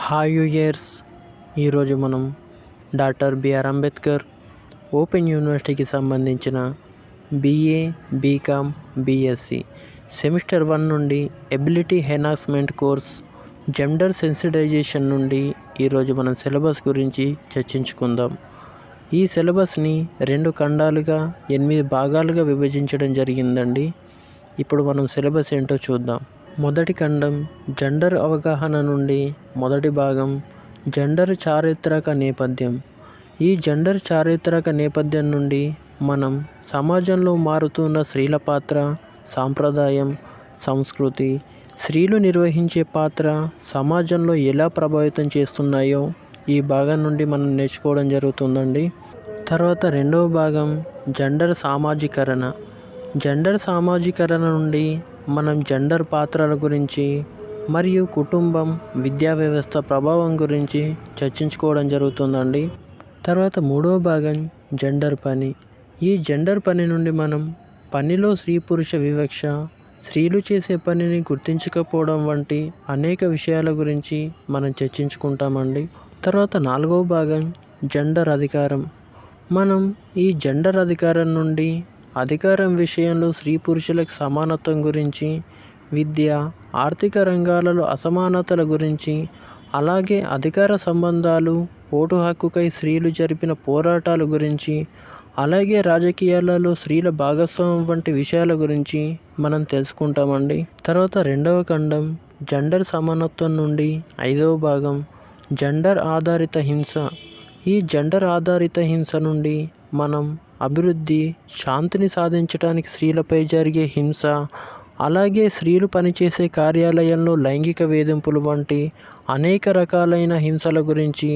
Hi యూయర్స్. ఈరోజు మనం doctor BR Ambedkar open యూనివర్సిటీకి సంబంధించిన బీఏ, బీకామ్, బీఎస్సీ సెమిస్టర్ 1 నుండి ability enhancement course gender sensitization నుండి ఈరోజు మనం సిలబస్ గురించి చర్చించుకుందాం. ఈ సిలబస్ని 2 ఖండాలుగా 8 భాగాలుగా విభజించడం జరిగిందండి. ఇప్పుడు మనం సిలబస్ ఏంటో చూద్దాం. మొదటి ఖండం జెండర్ అవగాహన నుండి మొదటి భాగం జెండర్ చారిత్రక నేపథ్యం. ఈ జెండర్ చారిత్రక నేపథ్యం నుండి మనం సమాజంలో మారుతున్న స్త్రీల పాత్ర, సాంప్రదాయం, సంస్కృతి, స్త్రీలు నిర్వహించే పాత్ర సమాజంలో ఎలా ప్రభావితం చేస్తున్నాయో ఈ భాగం నుండి మనం నేర్చుకోవడం జరుగుతుందండి. తర్వాత రెండవ భాగం జెండర్ సామాజీకరణ. జెండర్ సామాజీకరణ నుండి మనం జెండర్ పాత్రల గురించి మరియు కుటుంబం, విద్యా వ్యవస్థ ప్రభావం గురించి చర్చించుకోవడం జరుగుతుందండి. తర్వాత మూడవ భాగం జెండర్ పని. ఈ జెండర్ పని నుండి మనం పనిలో స్త్రీ పురుష వివక్ష, స్త్రీలు చేసే పనిని గుర్తించకపోవడం వంటి అనేక విషయాల గురించి మనం చర్చించుకుంటామండి. తర్వాత నాలుగవ భాగం జెండర్ అధికారం. మనం ఈ జెండర్ అధికారం నుండి అధికారం విషయంలో స్త్రీ పురుషులకు సమానత్వం గురించి, విద్య, ఆర్థిక రంగాలలో అసమానతల గురించి, అలాగే అధికార సంబంధాలు, ఓటు హక్కుకై స్త్రీలు జరిపిన పోరాటాల గురించి, అలాగే రాజకీయాలలో స్త్రీల భాగస్వామ్యం వంటి విషయాల గురించి మనం తెలుసుకుంటామండి. తర్వాత రెండవ ఖండం జెండర్ సమానత్వం నుండి 5వ భాగం జెండర్ ఆధారిత హింస. ఈ జెండర్ ఆధారిత హింస నుండి మనం అభివృద్ధి, శాంతిని సాధించడానికి స్త్రీలపై జరిగే హింస, అలాగే స్త్రీలు పనిచేసే కార్యాలయంలో లైంగిక వేధింపులు వంటి అనేక రకాలైన హింసల గురించి,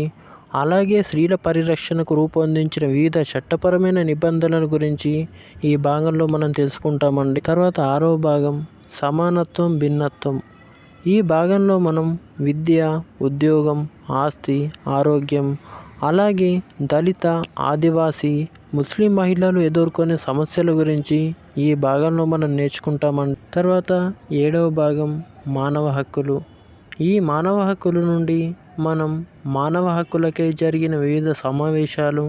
అలాగే స్త్రీల పరిరక్షణకు రూపొందించిన వివిధ చట్టపరమైన నిబంధనల గురించి ఈ భాగంలో మనం తెలుసుకుంటామండి. తర్వాత 6వ భాగం సమానత్వం, భిన్నత్వం. ఈ భాగంలో మనం విద్య, ఉద్యోగం, ఆస్తి, ఆరోగ్యం, అలాగే దళిత, ఆదివాసీ, ముస్లిం మహిళలు ఎదుర్కొనే సమస్యల గురించి ఈ భాగంలో మనం నేర్చుకుంటామండి. తర్వాత 7వ భాగం మానవ హక్కులు. ఈ మానవ హక్కుల నుండి మనం మానవ హక్కులకై జరిగిన వివిధ సమావేశాలు,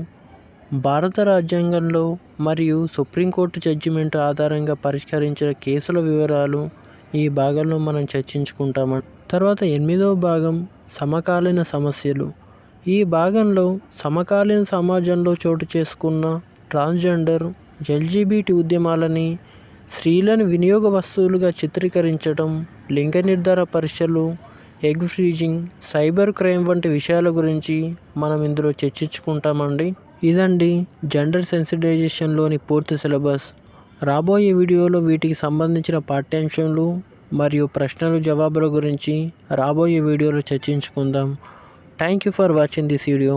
భారత రాజ్యాంగంలో మరియు సుప్రీంకోర్టు జడ్జిమెంట్ ఆధారంగా పరిష్కరించిన కేసుల వివరాలు ఈ భాగంలో మనం చర్చించుకుంటామండి. తర్వాత 8వ భాగం సమకాలీన సమస్యలు. ఈ భాగంలో సమకాలీన సమాజంలో చోటు చేసుకున్న ట్రాన్స్జెండర్, ఎల్జీబీటీ ఉద్యమాలని, స్త్రీలను వినియోగ వస్తువులుగా చిత్రీకరించడం, లింగ నిర్ధారణ పరీక్షలు, ఎగ్ ఫ్రీజింగ్, సైబర్ క్రైమ్ వంటి విషయాల గురించి మనం ఇందులో చర్చించుకుంటామండి. ఇదండి జెండర్ సెన్సిటైజేషన్లోని పూర్తి సిలబస్. రాబోయే వీడియోలో వీటికి సంబంధించిన పాఠ్యాంశాలు మరియు ప్రశ్నలు జవాబుల గురించి రాబోయే వీడియోలో చర్చించుకుందాం. Thank you for watching this video.